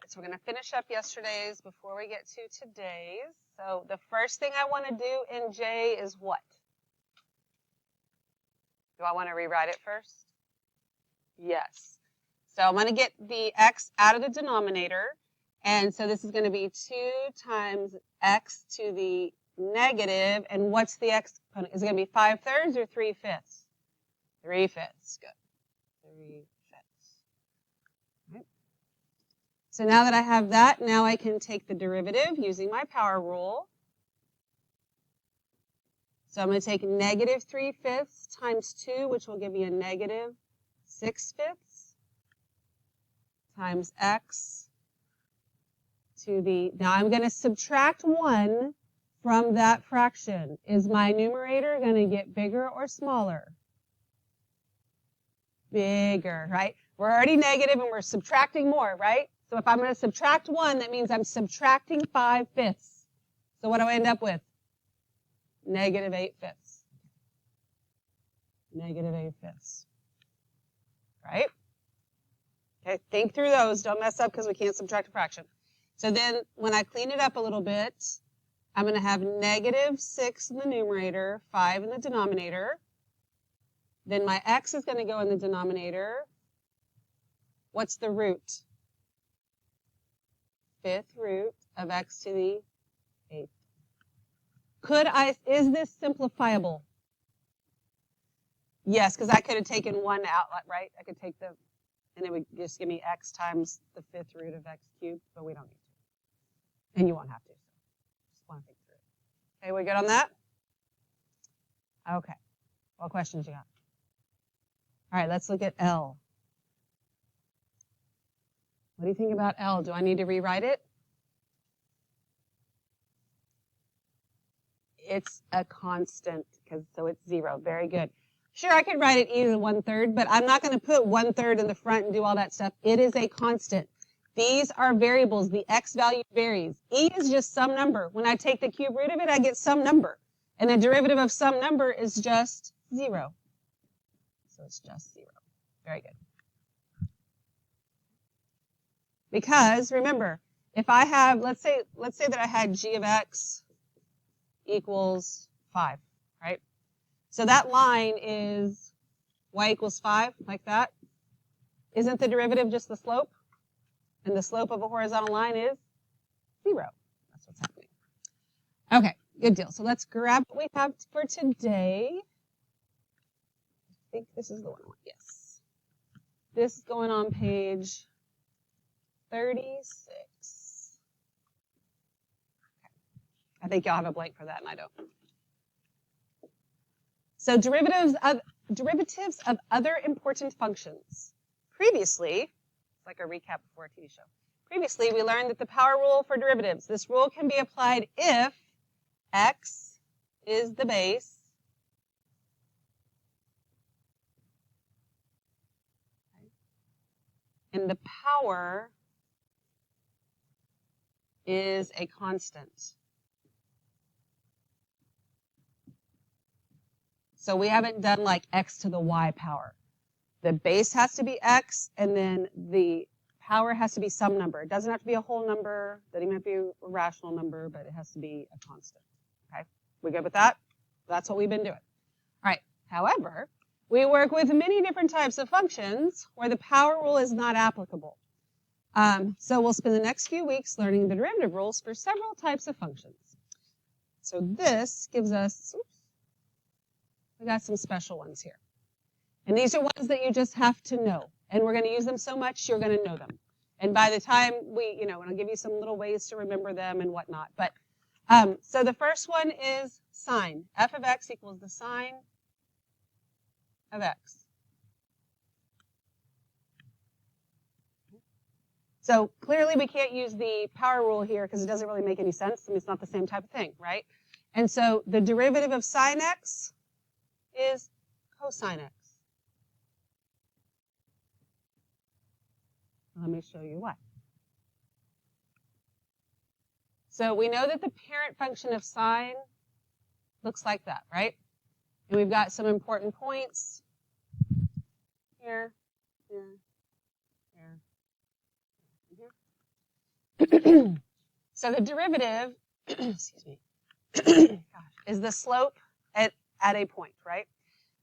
So we're going to finish up yesterday's before we get to today's. So the first thing I want to do in J is what? Do I want to rewrite it first? Yes. So I'm going to get the x out of the denominator. And so this is going to be 2 times x to the negative. And what's the x component? Is it going to be 5/3 or 3/5? 3/5. Good. 3/5. Right. So now that I have that, now I can take the derivative using my power rule. So I'm going to take negative 3/5 times 2, which will give me a negative 6/5 times x to the, now I'm going to subtract 1 from that fraction. Is my numerator going to get bigger or smaller? Bigger, right? We're already negative and we're subtracting more, right? So if I'm going to subtract 1, that means I'm subtracting 5/5. So what do I end up with? Negative 8/5. Negative 8/5. Right? Okay, think through those. Don't mess up because we can't subtract a fraction. So then when I clean it up a little bit, I'm going to have negative 6 in the numerator, 5 in the denominator. Then my x is going to go in the denominator. What's the root? 5th root of x to the 8th. Is this simplifiable? Yes, because I could have taken 1 out, right? I could take and it would just give me x times the 5th root of x cubed, but we don't need to. And you won't have to. Just want to think through it. Okay, we good on that? Okay. What questions you got? All right, let's look at L. What do you think about L? Do I need to rewrite it? It's a constant, so it's 0. Very good. Sure, I could write it e to the 1/3, but I'm not going to put 1/3 in the front and do all that stuff. It is a constant. These are variables. The x value varies. E is just some number. When I take the cube root of it, I get some number. And the derivative of some number is just 0. So it's just 0. Very good. Because, remember, if I have, let's say that I had g of x equals 5, right? So that line is y equals 5, like that. Isn't the derivative just the slope? And the slope of a horizontal line is 0. That's what's happening. Okay, good deal. So let's grab what we have for today. I think this is the one I want. Yes. This is going on page 36. Okay. I think y'all have a blank for that, and I don't. So derivatives of other important functions. Previously, it's like a recap before a TV show. Previously, we learned that the power rule for derivatives. This rule can be applied if x is the base and the power is a constant. So we haven't done like x to the y power. The base has to be x, and then the power has to be some number. It doesn't have to be a whole number. It doesn't even have to be a rational number, but it has to be a constant. Okay, we good with that? That's what we've been doing. All right. However, we work with many different types of functions where the power rule is not applicable. So we'll spend the next few weeks learning the derivative rules for several types of functions. So this gives us, we got some special ones here. And these are ones that you just have to know. And we're going to use them so much, you're going to know them. And by the time and I'll give you some little ways to remember them and whatnot. But, so the first one is sine. F of x equals the sine of x. So clearly we can't use the power rule here because it doesn't really make any sense. I mean, it's not the same type of thing, right? And so the derivative of sine x is cosine x. Let me show you why. So we know that the parent function of sine looks like that, right? And we've got some important points here, here, here, here. So the derivative, excuse me, gosh, is the slope at a point, right?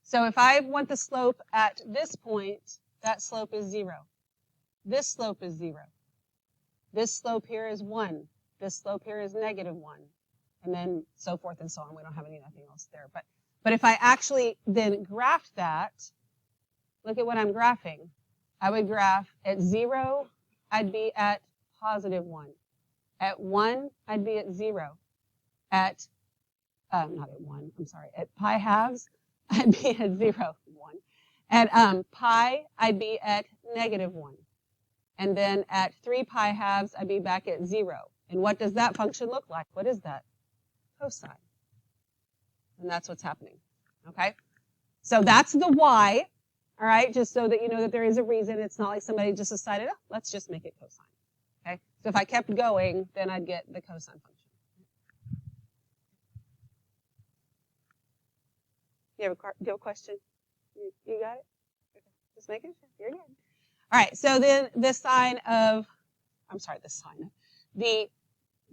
So if I want the slope at this point, that slope is 0. This slope is 0. This slope here is 1. This slope here is -1. And then so forth and so on. We don't have nothing else there. But if I actually then graph that, look at what I'm graphing. I would graph at 0, I'd be at +1. At 1, I'd be at 0. At, not at 1, I'm sorry, at pi halves, I'd be at 0, 1. At pi, I'd be at -1. And then at 3 pi halves, I'd be back at 0. And what does that function look like? What is that? Cosine. And that's what's happening. Okay? So that's the y, all right, just so that you know that there is a reason. It's not like somebody just decided, oh, let's just make it cosine. Okay? So if I kept going, then I'd get the cosine function. Do you have a question? You got it? Okay. Just making sure. You're good. All right, so then the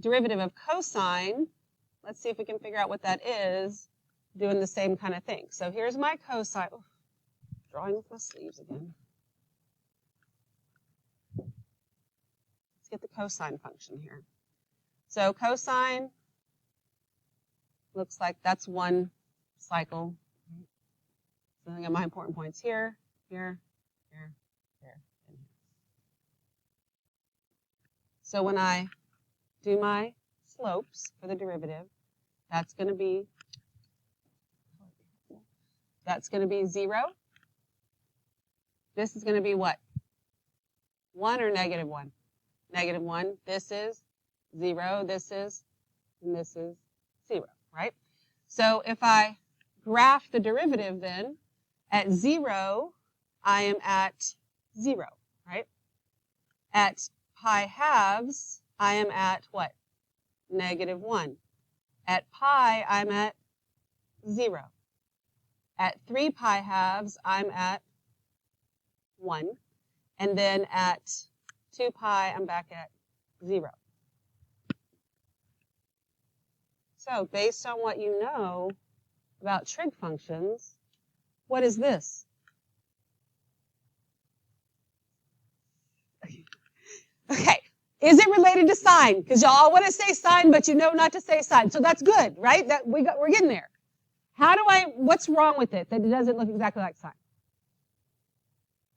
derivative of cosine, let's see if we can figure out what that is, doing the same kind of thing. So here's my cosine. Oh, drawing with my sleeves again. Let's get the cosine function here. So cosine looks like that's one cycle. So I got my important points here, here, here, here, and here. So when I do my slopes for the derivative, that's going to be 0. This is going to be what? 1 or -1? -1. This is 0. This is, and this is 0, right? So if I graph the derivative then, at 0, I am at 0, right? At pi halves, I am at what? -1. At pi, I'm at 0. At 3 pi halves, I'm at 1. And then at 2 pi, I'm back at 0. So based on what you know about trig functions, what is this? Okay. Is it related to sine? Because y'all want to say sine, but you know not to say sine. So that's good, right? We're getting there. What's wrong with it that it doesn't look exactly like sine?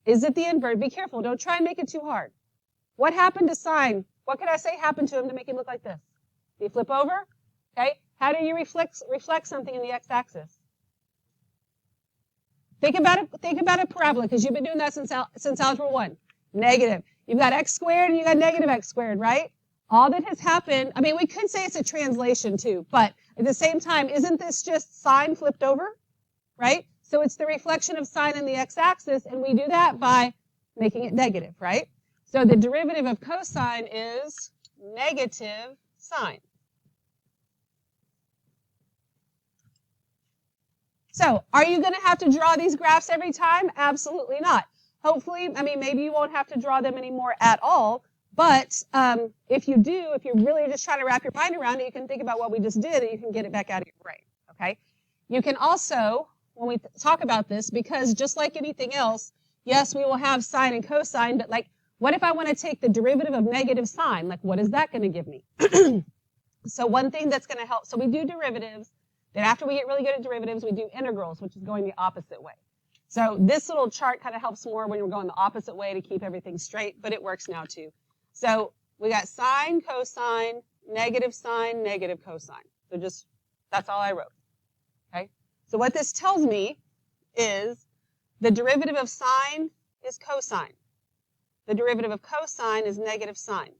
Is it the invert? Be careful. Don't try and make it too hard. What happened to sine? What could I say happened to him to make him look like this? Do you flip over? Okay. How do you reflect something in the x-axis? Think about a parabola, because you've been doing that since algebra 1. Negative. You've got x squared and you got negative x squared, right? All that has happened, I mean, we could say it's a translation too, but at the same time, isn't this just sine flipped over, right? So it's the reflection of sine in the x-axis, and we do that by making it negative, right? So the derivative of cosine is negative sine. So are you going to have to draw these graphs every time? Absolutely not. Hopefully, I mean, maybe you won't have to draw them anymore at all. But if you do, if you're really just trying to wrap your mind around it, you can think about what we just did and you can get it back out of your brain, okay? You can also, when we talk about this, because just like anything else, yes, we will have sine and cosine, but like, what if I want to take the derivative of negative sine? Like, what is that going to give me? So one thing that's going to help, so we do derivatives. Then after we get really good at derivatives, we do integrals, which is going the opposite way. So this little chart kind of helps more when you're going the opposite way to keep everything straight, but it works now too. So we got sine, cosine, negative cosine. So just, that's all I wrote, okay? So what this tells me is the derivative of sine is cosine. The derivative of cosine is negative sine.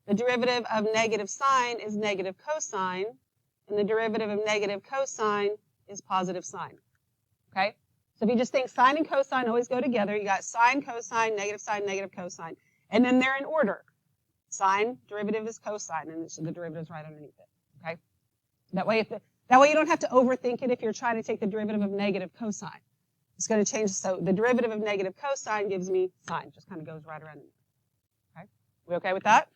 The derivative of negative sine is negative cosine. And the derivative of negative cosine is positive sine, okay? So if you just think sine and cosine always go together, you got sine, cosine, negative cosine. And then they're in order. Sine, derivative is cosine, and the derivative is right underneath it, okay? That way you don't have to overthink it if you're trying to take the derivative of negative cosine. It's going to change. So the derivative of negative cosine gives me sine. Just kind of goes right around. Okay? We okay with that?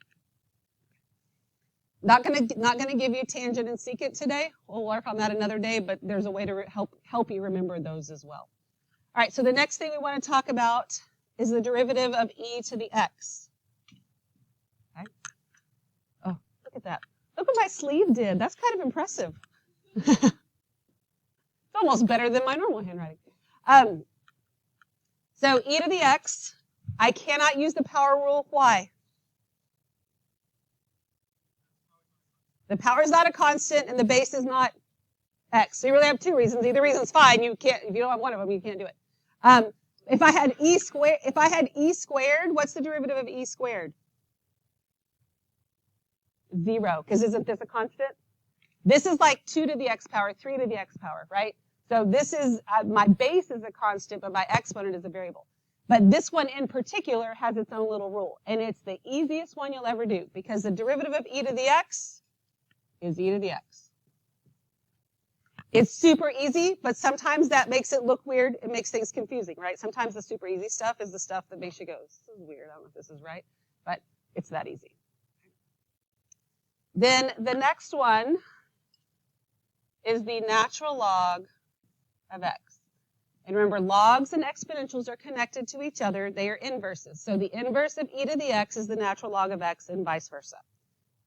Not gonna give you tangent and secant today. We'll work on that another day, but there's a way to help you remember those as well. All right, so the next thing we want to talk about is the derivative of e to the x. Okay. Oh, look at that. Look what my sleeve did. That's kind of impressive. It's almost better than my normal handwriting. So e to the x, I cannot use the power rule. Why? The power is not a constant and the base is not x. So you really have two reasons. Either reason's fine. You can't, if you don't have one of them, you can't do it. If I had e squared, what's the derivative of e squared? 0, because isn't this a constant? This is like 2 to the x power, 3 to the x power, right? So this is, my base is a constant, but my exponent is a variable. But this one in particular has its own little rule, and it's the easiest one you'll ever do, because the derivative of e to the x is e to the x. It's super easy, but sometimes that makes it look weird. It makes things confusing, right? Sometimes the super easy stuff is the stuff that makes you go, this is weird. I don't know if this is right, but it's that easy. Then the next one is the natural log of x. And remember, logs and exponentials are connected to each other. They are inverses. So the inverse of e to the x is the natural log of x and vice versa.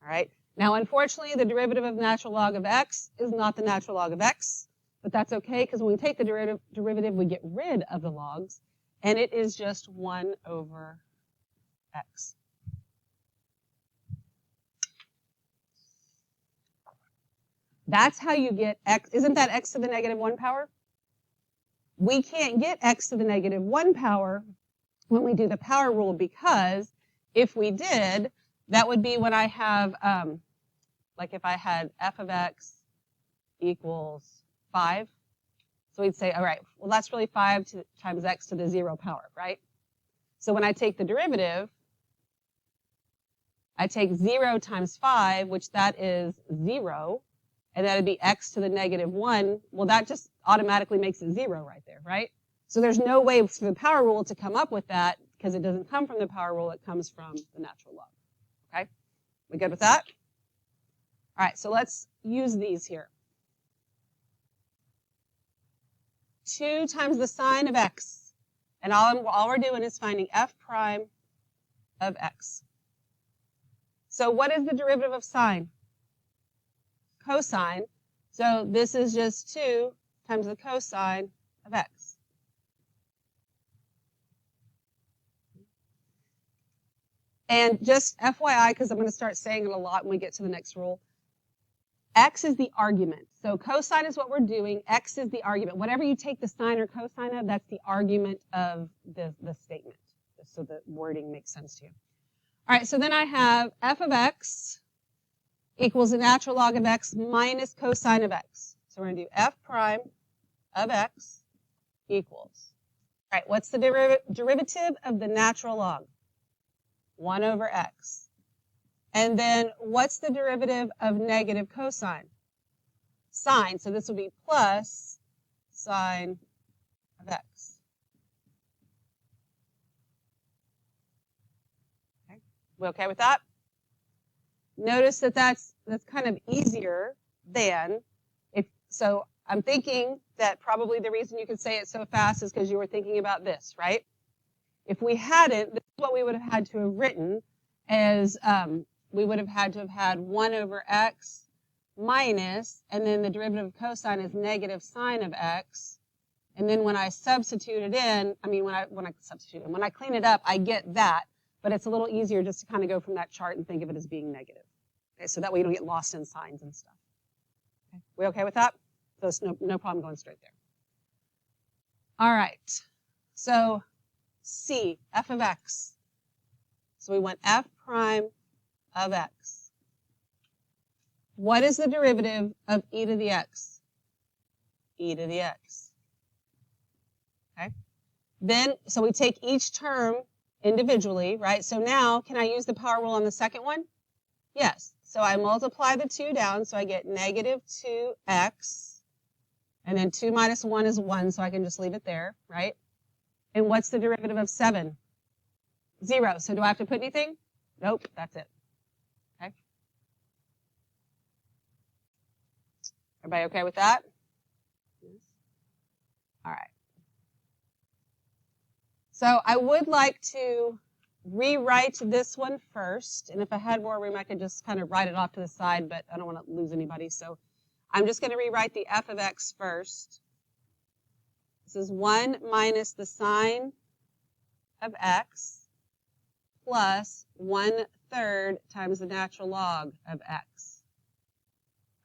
All right? Now, unfortunately, the derivative of the natural log of x is not the natural log of x, but that's okay, because when we take the derivative, we get rid of the logs, and it is just 1 over x. That's how you get x. Isn't that x to the negative 1 power? We can't get x to the negative 1 power when we do the power rule, because if we did, that would be when I have, like if I had f of x equals 5. So we'd say, all right, well, that's really 5 times x to the 0 power, right? So when I take the derivative, I take 0 times 5, which that is 0, and that would be x to the negative 1. Well, that just automatically makes it 0 right there, right? So there's no way for the power rule to come up with that, because it doesn't come from the power rule, it comes from the natural log. Okay? We good with that? All right, so let's use these here. 2 times the sine of x. And all we're doing is finding f prime of x. So what is the derivative of sine? Cosine. So this is just 2 times the cosine of x. And just FYI, because I'm going to start saying it a lot when we get to the next rule, x is the argument. So cosine is what we're doing. X is the argument. Whatever you take the sine or cosine of, that's the argument of the statement, just so the wording makes sense to you. All right, so then I have f of x equals the natural log of x minus cosine of x. So we're going to do f prime of x equals. All right, what's the derivative of the natural log? 1 over x. And then what's the derivative of negative cosine? Sine. So this will be plus sine of x. Okay. We okay with that? Notice that that's kind of easier than if. So I'm thinking that probably the reason you could say it so fast is because you were thinking about this, right? If we hadn't, this is what we would have had to have written as we would have had to have had 1 over x minus, and then the derivative of cosine is negative sine of x. And then when I substitute it in, when I clean it up, I get that. But it's a little easier just to kind of go from that chart and think of it as being negative. Okay, so that way you don't get lost in signs and stuff. Okay, we okay with that? So it's no problem going straight there. All right. So C, f of x. So we want f prime of x. What is the derivative of e to the x? E to the x. Okay. Then, so we take each term individually, right? So now, can I use the power rule on the second one? Yes. So I multiply the 2 down, so I get negative 2x. And then 2 minus 1 is 1, so I can just leave it there, right? And what's the derivative of 7? 0. So do I have to put anything? Nope, that's it. Okay. Everybody okay with that? Yes. All right. So I would like to rewrite this one first, and if I had more room, I could just kind of write it off to the side, but I don't want to lose anybody, so I'm just going to rewrite the f of x first. This is 1 minus the sine of x plus 1/3 times the natural log of x,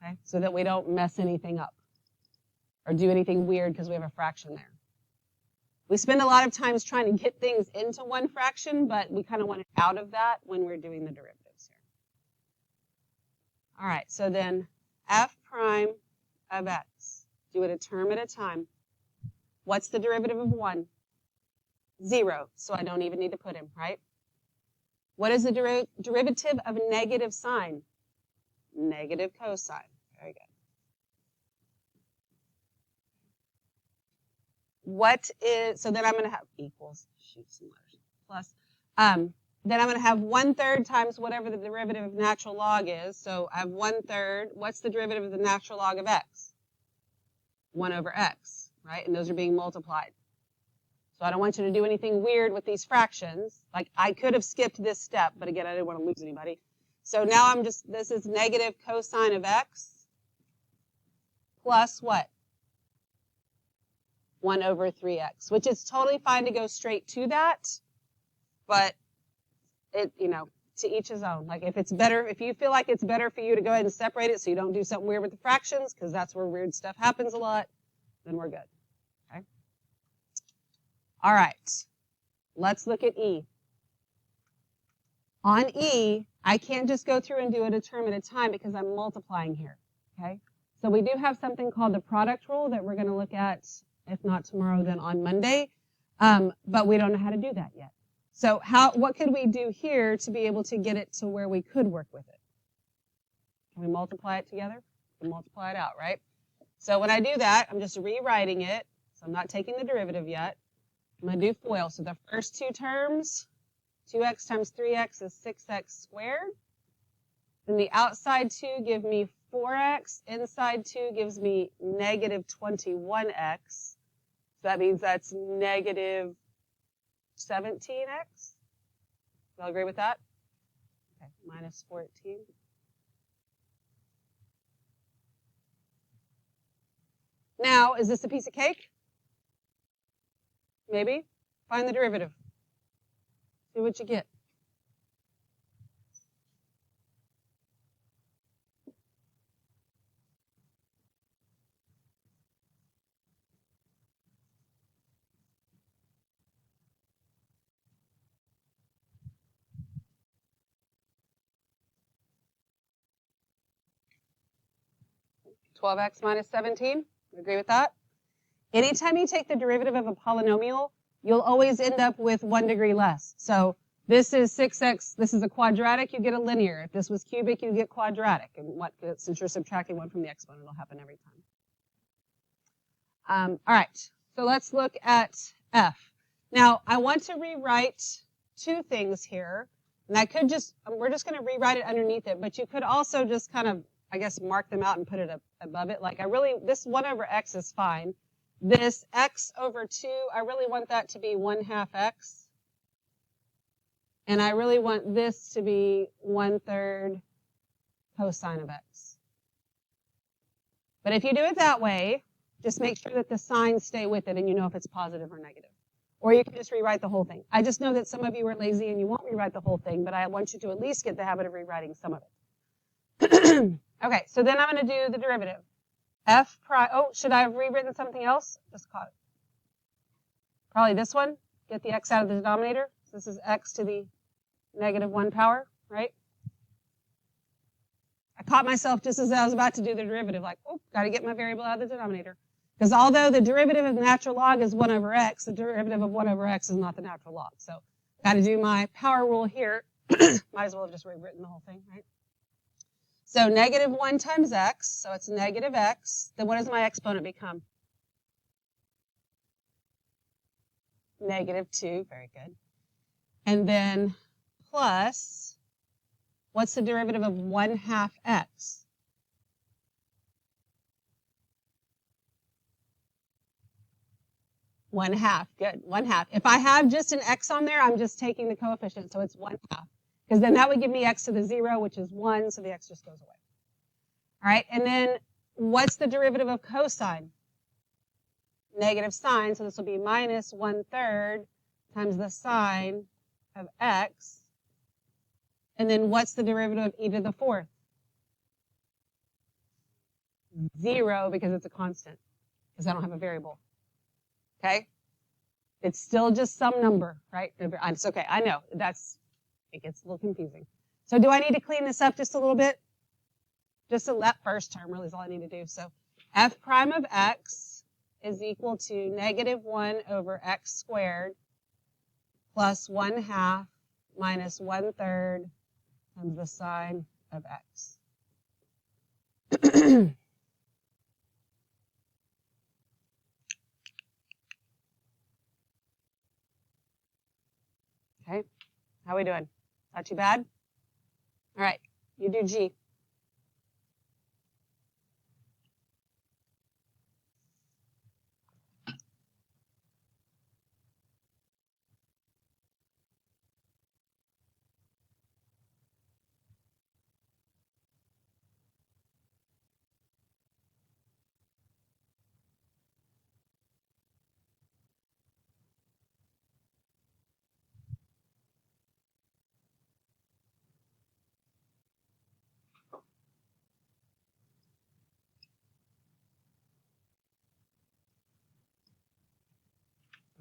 okay, so that we don't mess anything up or do anything weird because we have a fraction there. We spend a lot of times trying to get things into one fraction, but we kind of want it out of that when we're doing the derivatives here. All right, so then f prime of x. Do it a term at a time. What's the derivative of 1? 0, so I don't even need to put him, right? What is the derivative of negative sine? Negative cosine. Very good. So then I'm going to have equals, shoot some letters, plus. Then I'm going to have 1/3 times whatever the derivative of natural log is. So I have 1/3. What's the derivative of the natural log of x? 1 over x, right? And those are being multiplied. So I don't want you to do anything weird with these fractions. Like I could have skipped this step, but again, I didn't want to lose anybody. So now this is negative cosine of x plus what? 1 over 3x, which is totally fine to go straight to that, but it, to each his own. Like if you feel like it's better for you to go ahead and separate it so you don't do something weird with the fractions, because that's where weird stuff happens a lot, then we're good. Okay. All right. Let's look at E. On E, I can't just go through and do it a term at a time because I'm multiplying here. Okay. So we do have something called the product rule that we're going to look at, if not tomorrow, then on Monday. But we don't know how to do that yet. So what could we do here to be able to get it to where we could work with it? Can we multiply it together? We can multiply it out, right? So when I do that, I'm just rewriting it. So I'm not taking the derivative yet. I'm going to do FOIL. So the first two terms, 2x times 3x is 6x squared. Then the outside 2 give me 4x. Inside 2 gives me negative 21x. So that means that's negative 17x. Y'all agree with that? Okay, minus 14. Now, is this a piece of cake? Maybe. Find the derivative. See what you get. (12x minus 17). Agree with that? Anytime you take the derivative of a polynomial, you'll always end up with 1 degree less. So this is 6x, this is a quadratic, you get a linear. If this was cubic, you get quadratic. And since you're subtracting 1 from the exponent, it'll happen every time. All right, so let's look at f. Now, I want to rewrite two things here. And we're just going to rewrite it underneath it, but you could also just kind of, I guess, mark them out and put it above it. Like this 1 over x is fine. This x over 2, I really want that to be 1/2 x. And I really want this to be 1/3 cosine of x. But if you do it that way, just make sure that the signs stay with it and you know if it's positive or negative. Or you can just rewrite the whole thing. I just know that some of you are lazy and you won't rewrite the whole thing, but I want you to at least get the habit of rewriting some of it. Okay, so then I'm going to do the derivative. F prime, should I have rewritten something else? Just caught it. Probably this one. Get the x out of the denominator. So this is x to the negative 1 power, right? I caught myself just as I was about to do the derivative, like, got to get my variable out of the denominator. Because although the derivative of the natural log is 1 over x, the derivative of 1 over x is not the natural log. So got to do my power rule here. Might as well have just rewritten the whole thing, right? So negative 1 times x, so it's negative x. Then what does my exponent become? Negative 2, very good. And then plus, what's the derivative of 1/2 x? 1/2. Good. 1/2. If I have just an x on there, I'm just taking the coefficient, so it's 1/2. Because then that would give me x to the 0, which is 1, so the x just goes away. All right, and then what's the derivative of cosine? Negative sine, so this will be minus 1/3 times the sine of x. And then what's the derivative of e to the 4th? 0, because it's a constant, because I don't have a variable. Okay? It's still just some number, right? It's okay, I know, it gets a little confusing. So do I need to clean this up just a little bit? Just that first term really is all I need to do. So f prime of x is equal to negative 1 over x squared plus 1/2 minus 1/3 times the sine of x. Okay, how are we doing? Not too bad? All right, you do G.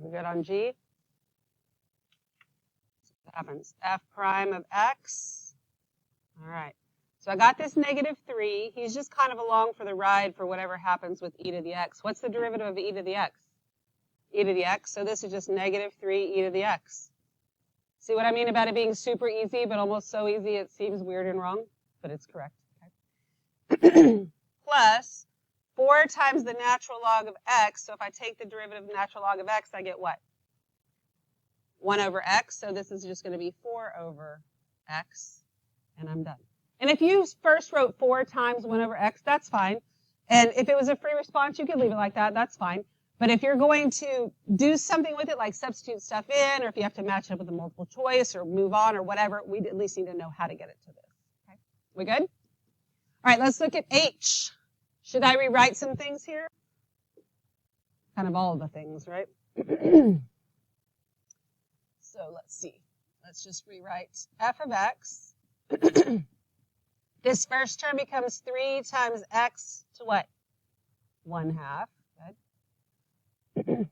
We're good on G? What happens? F prime of x. All right. So I got this negative 3. He's just kind of along for the ride for whatever happens with e to the x. What's the derivative of e to the x? E to the x. So this is just negative 3 e to the x. See what I mean about it being super easy, but almost so easy it seems weird and wrong? But it's correct. Okay. Plus 4 times the natural log of x. So if I take the derivative of the natural log of x, I get what? 1 over x. So this is just going to be 4 over x. And I'm done. And if you first wrote 4 times 1 over x, that's fine. And if it was a free response, you could leave it like that. That's fine. But if you're going to do something with it, like substitute stuff in, or if you have to match it up with a multiple choice or move on or whatever, we at least need to know how to get it to this. Okay? We good? All right, let's look at H. Should I rewrite some things here? Kind of all of the things, right? So let's see. Let's just rewrite f of x. This first term becomes 3 times x to what? 1/2. Good.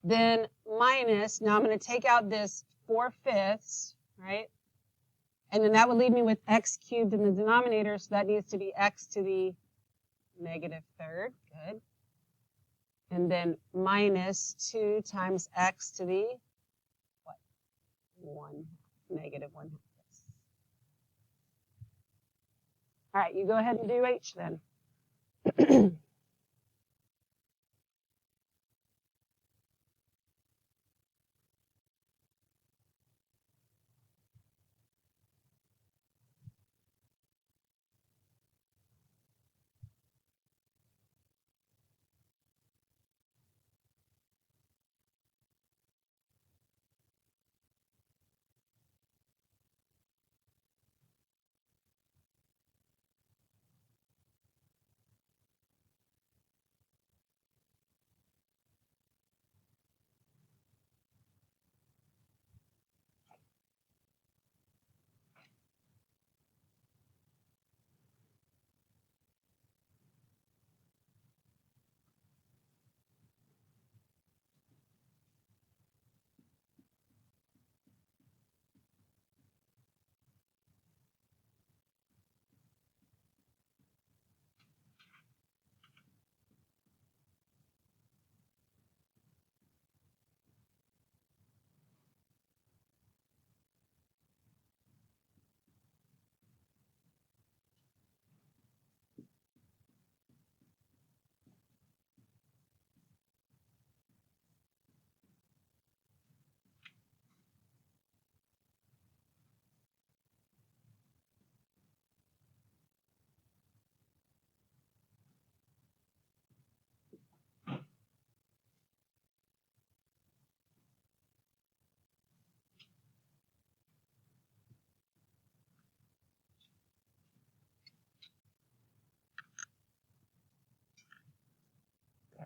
Then minus, now I'm going to take out this 4/5, right? And then that would leave me with x cubed in the denominator, so that needs to be x to the negative 3rd. Good. And then minus 2 times x to the, what? 1, negative 1/2. All right, you go ahead and do H then.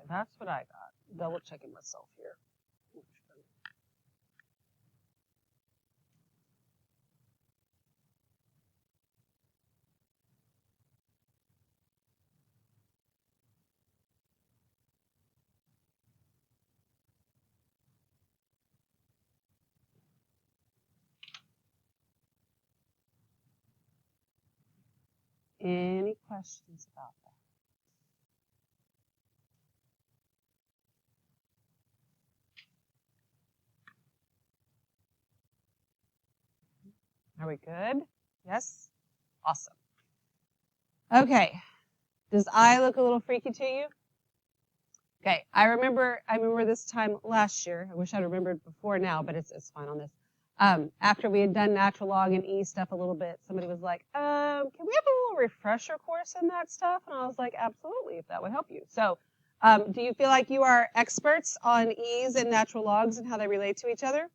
that's what I got. Double checking myself here. Any questions about that? Are we good? Yes? Awesome. Okay. Does I look a little freaky to you? Okay. I remember this time last year. I wish I'd remembered before now, but it's fine on this. After we had done natural log and E stuff a little bit, somebody was like, can we have a little refresher course in that stuff? And I was like, absolutely, if that would help you. So do you feel like you are experts on E's and natural logs and how they relate to each other?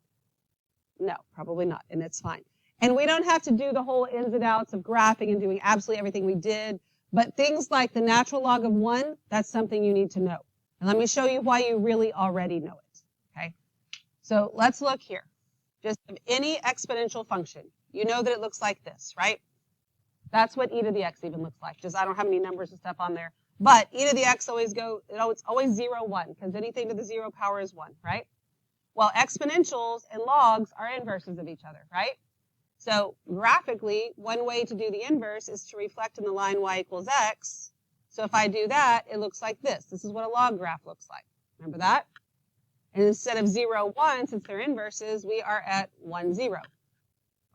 No, probably not, and it's fine. And we don't have to do the whole ins and outs of graphing and doing absolutely everything we did, but things like the natural log of 1, that's something you need to know. And let me show you why you really already know it, okay? So let's look here. Just any exponential function. You know that it looks like this, right? That's what e to the x even looks like. Just I don't have any numbers and stuff on there. But e to the x it's always 0, 1, because anything to the 0 power is 1, right? Well, exponentials and logs are inverses of each other, right? So graphically, one way to do the inverse is to reflect in the line y equals x. So if I do that, it looks like this. This is what a log graph looks like. Remember that? And instead of 0, 1, since they're inverses, we are at 1, 0.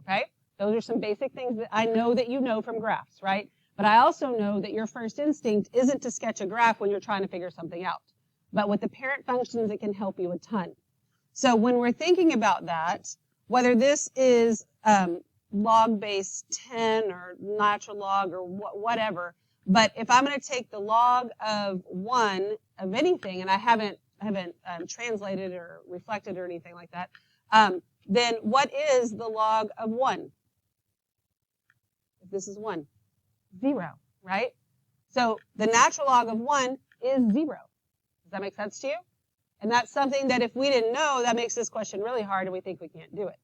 Okay? Those are some basic things that I know that you know from graphs, right? But I also know that your first instinct isn't to sketch a graph when you're trying to figure something out. But with the parent functions, it can help you a ton. So when we're thinking about that, whether this is log base 10 or natural log or whatever, but if I'm going to take the log of 1 of anything, and I haven't translated or reflected or anything like that, then what is the log of 1? If this is 1, 0, right? So the natural log of 1 is 0. Does that make sense to you? And that's something that if we didn't know, that makes this question really hard and we think we can't do it.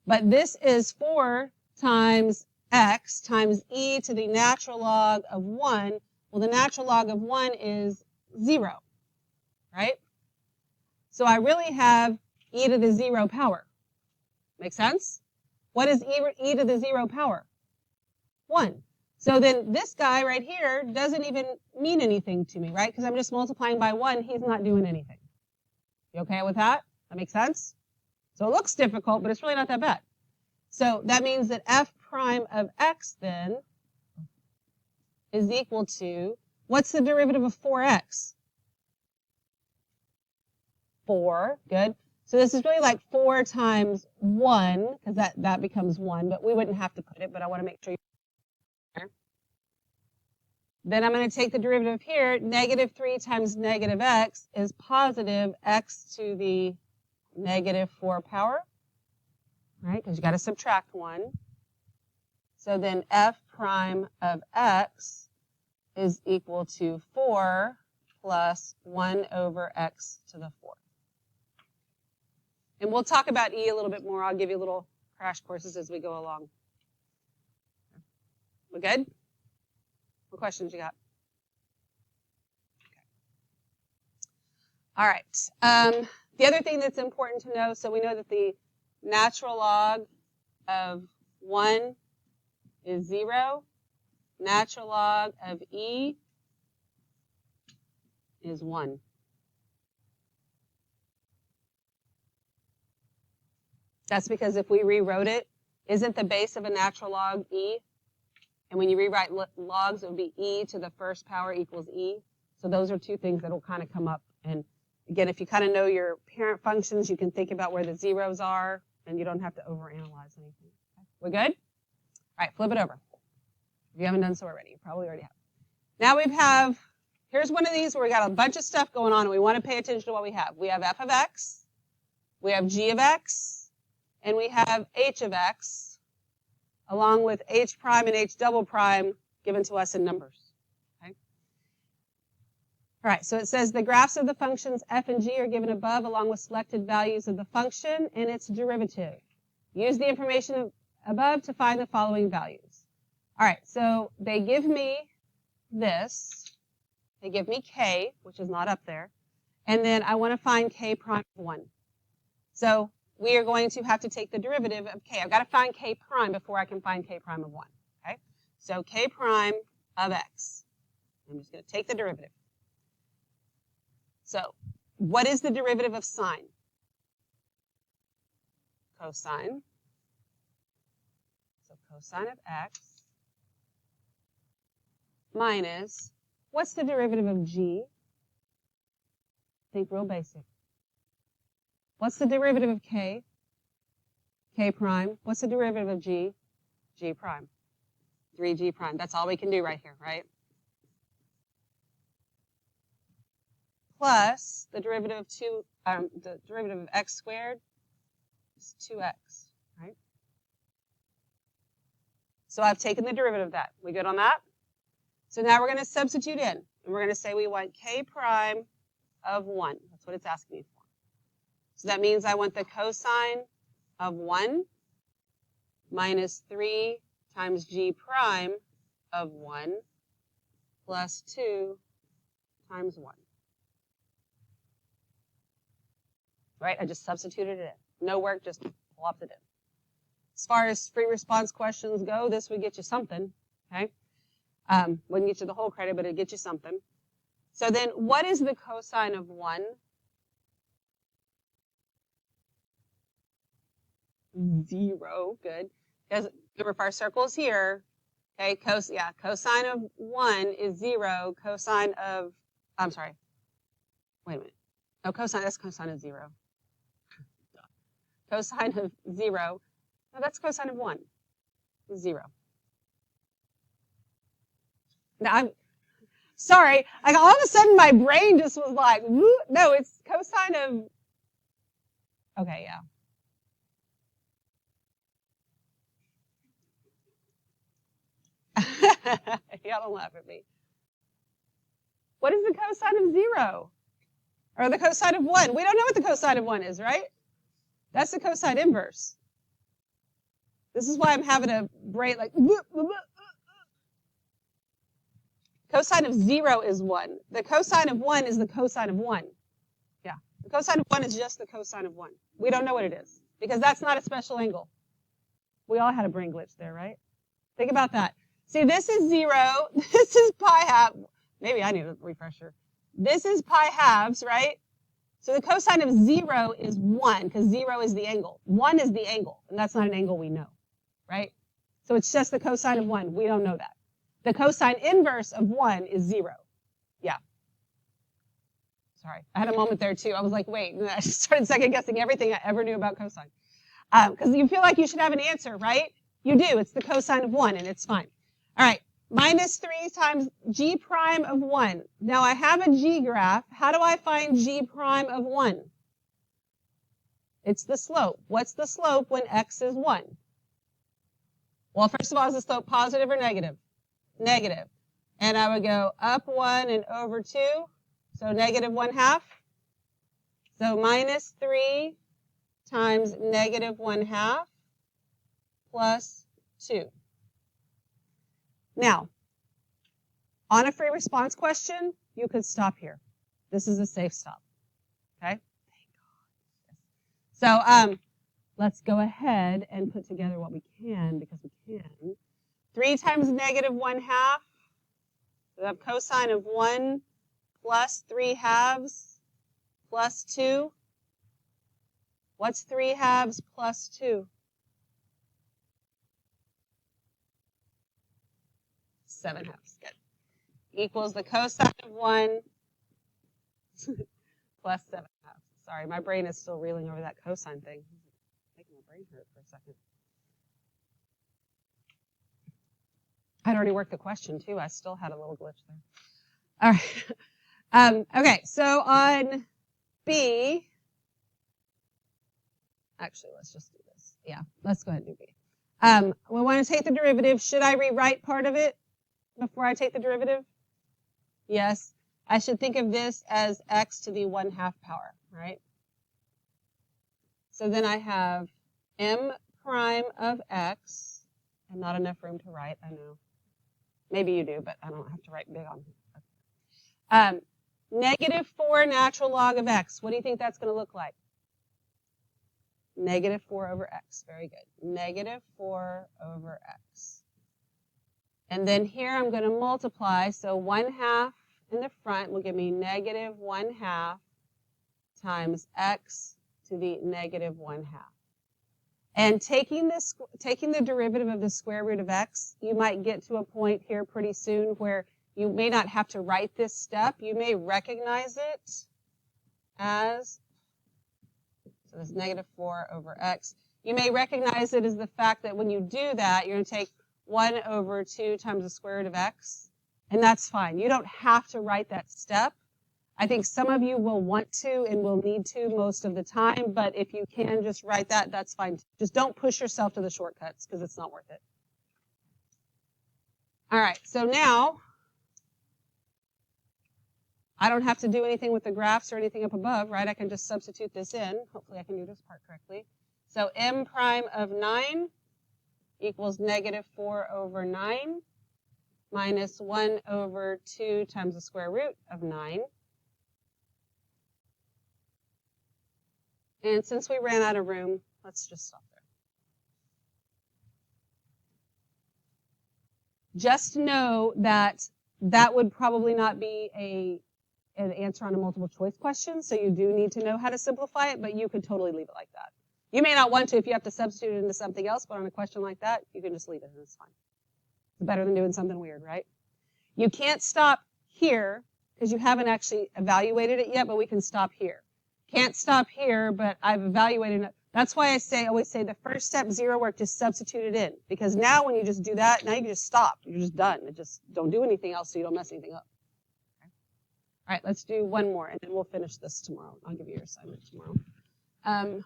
But this is 4 times x times e to the natural log of 1. Well, the natural log of 1 is 0, right? So I really have e to the 0 power. Make sense? What is e to the 0 power? 1. So then this guy right here doesn't even mean anything to me, right? Because I'm just multiplying by 1. He's not doing anything. You okay with that? That makes sense? So it looks difficult, but it's really not that bad. So that means that f prime of x then is equal to, what's the derivative of 4x? 4, good. So this is really like 4 times 1, because that becomes 1, but we wouldn't have to put it, but I want to make sure you. Then I'm going to take the derivative here. Negative 3 times negative x is positive x to the negative 4 power, right? Because you got to subtract 1. So then f prime of x is equal to 4 plus 1 over x to the 4th. And we'll talk about e a little bit more. I'll give you little crash courses as we go along. We good? What questions you got? Okay. All right. The other thing that's important to know, so we know that the natural log of 1 is 0. Natural log of e is 1. That's because if we rewrote it, isn't the base of a natural log e? And when you rewrite logs, it would be e to the first power equals e. So those are two things that will kind of come up. And again, if you kind of know your parent functions, you can think about where the zeros are, and you don't have to overanalyze anything. Okay. We good? All right, flip it over. If you haven't done so already, you probably already have. Now here's one of these where we got a bunch of stuff going on, and we want to pay attention to what we have. We have f of x, we have g of x, and we have h of x, along with h prime and h double prime given to us in numbers. Okay? All right, so it says the graphs of the functions f and g are given above along with selected values of the function and its derivative. Use the information above to find the following values. All right, so they give me this. They give me k, which is not up there. And then I want to find k prime of 1. So we are going to have to take the derivative of k. I've got to find k prime before I can find k prime of 1. Okay? So k prime of x. I'm just going to take the derivative. So what is the derivative of sine? Cosine. So cosine of x minus, what's the derivative of g? Think real basic. What's the derivative of k? K prime. What's the derivative of g? G prime. 3g prime. That's all we can do right here, right? Plus the derivative of the derivative of x squared is 2x, right? So I've taken the derivative of that. We good on that? So now we're going to substitute in, and we're going to say we want k prime of 1. That's what it's asking me for. So that means I want the cosine of 1 minus 3 times g prime of 1 plus 2 times 1. Right? I just substituted it in. No work, just plopped it in. As far as free response questions go, this would get you something. Okay? Wouldn't get you the whole credit, but it'd get you something. So then what is the cosine of 1? 0. Good. Because remember, if our circle is here, okay, cosine of 1 is 0. Cosine of, I'm sorry. Wait a minute. No, that's cosine of 0. Cosine of 0. No, that's cosine of 1. 0. Now, I'm sorry. Like all of a sudden, my brain just was like, whoop. No, it's cosine of. Okay, yeah. Y'all don't laugh at me. What is the cosine of 0? Or the cosine of 1? We don't know what the cosine of 1 is, right? That's the cosine inverse. This is why I'm having a brain like. Cosine of 0 is 1. The cosine of 1 is the cosine of 1. Yeah. The cosine of 1 is just the cosine of 1. We don't know what it is because that's not a special angle. We all had a brain glitch there, right? Think about that. See, this is 0. This is pi half. Maybe I need a refresher. This is pi halves, right? So the cosine of 0 is 1 because 0 is the angle. 1 is the angle, and that's not an angle we know, right? So it's just the cosine of 1. We don't know that. The cosine inverse of 1 is 0. Yeah. Sorry. I had a moment there, too. I was like, wait. And I just started second-guessing everything I ever knew about cosine. Because you feel like you should have an answer, right? You do. It's the cosine of 1, and it's fine. All right. Minus 3 times g prime of 1. Now, I have a g graph. How do I find g prime of 1? It's the slope. What's the slope when x is 1? Well, first of all, is the slope positive or negative? Negative. And I would go up 1 and over 2. So negative 1/2. So minus 3 times negative 1/2 plus 2. Now, on a free response question, you could stop here. This is a safe stop. Okay? Thank God. So let's go ahead and put together what we can because we can. 3 times negative 1/2. We have cosine of 1 plus 3/2 plus 2. What's 3/2 plus 2? 7/2. Good. Equals the cosine of 1 plus 7/2. Sorry, my brain is still reeling over that cosine thing. It's making my brain hurt for a second. I'd already worked the question, too. I still had a little glitch there. All right. Okay, so on B, actually, let's just do this. Yeah, let's go ahead and do B. We want to take the derivative. Should I rewrite part of it before I take the derivative? Yes. I should think of this as x to the 1/2 power, right? So then I have m prime of x, and not enough room to write, I know. Maybe you do, but I don't have to write big on here. Negative 4 natural log of x. What do you think that's going to look like? Negative 4 over x. Very good. Negative 4 over x. And then here I'm going to multiply. So 1/2 in the front will give me negative 1/2 times x to the negative 1/2. And taking the derivative of the square root of x, you might get to a point here pretty soon where you may not have to write this step. You may recognize it as, so this negative 4 over x. You may recognize it as the fact that when you do that, you're going to take 1 over 2 times the square root of x, and that's fine. You don't have to write that step. I think some of you will want to and will need to most of the time, but if you can just write that, that's fine. Just don't push yourself to the shortcuts because it's not worth it. All right, so now I don't have to do anything with the graphs or anything up above, right? I can just substitute this in. Hopefully I can do this part correctly. So m prime of 9 equals negative 4 over 9 minus 1 over 2 times the square root of 9. And since we ran out of room, let's just stop there. Just know that that would probably not be an answer on a multiple choice question, so you do need to know how to simplify it, but you could totally leave it like that. You may not want to if you have to substitute it into something else, but on a question like that, you can just leave it and it's fine. It's better than doing something weird, right? You can't stop here because you haven't actually evaluated it yet, but we can stop here. Can't stop here, but I've evaluated it. That's why I always say the first step, zero work, just substitute it in. Because now when you just do that, now you can just stop. You're just done. Just don't do anything else so you don't mess anything up. Okay. All right, let's do one more, and then we'll finish this tomorrow. I'll give you your assignment tomorrow. All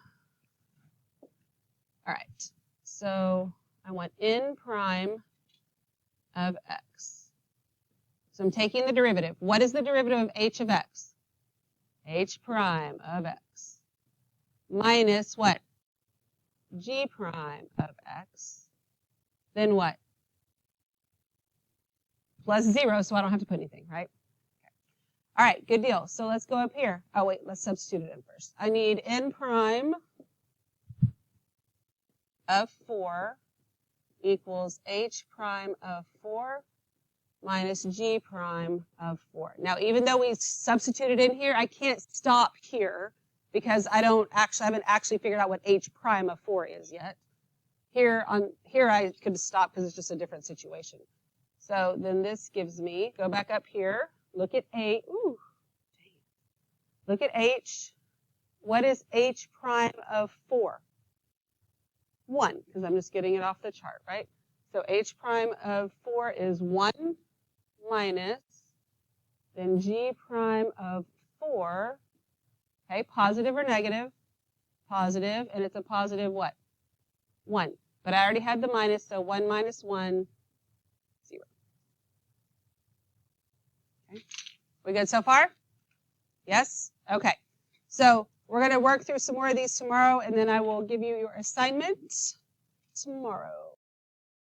right, so I want n prime of x. So I'm taking the derivative. What is the derivative of h of x? H prime of x minus what? G prime of x. Then what? Plus 0, so I don't have to put anything, right? Okay. All right, good deal. So let's go up here. Oh, wait, let's substitute it in first. I need n prime of 4 equals h prime of 4 minus g prime of 4. Now, even though we substituted in here, I can't stop here because I haven't actually figured out what h prime of 4 is yet. Here I could stop because it's just a different situation. So then this gives me, go back up here, look at a, ooh, dang. Look at h. What is h prime of 4? 1, because I'm just getting it off the chart, right? So h prime of 4 is 1 minus, then g prime of 4, okay, positive or negative? Positive, and it's a positive what? 1. But I already had the minus, so 1 minus 1, 0. Okay. We good so far? Yes? Okay. So we're going to work through some more of these tomorrow, and then I will give you your assignment tomorrow.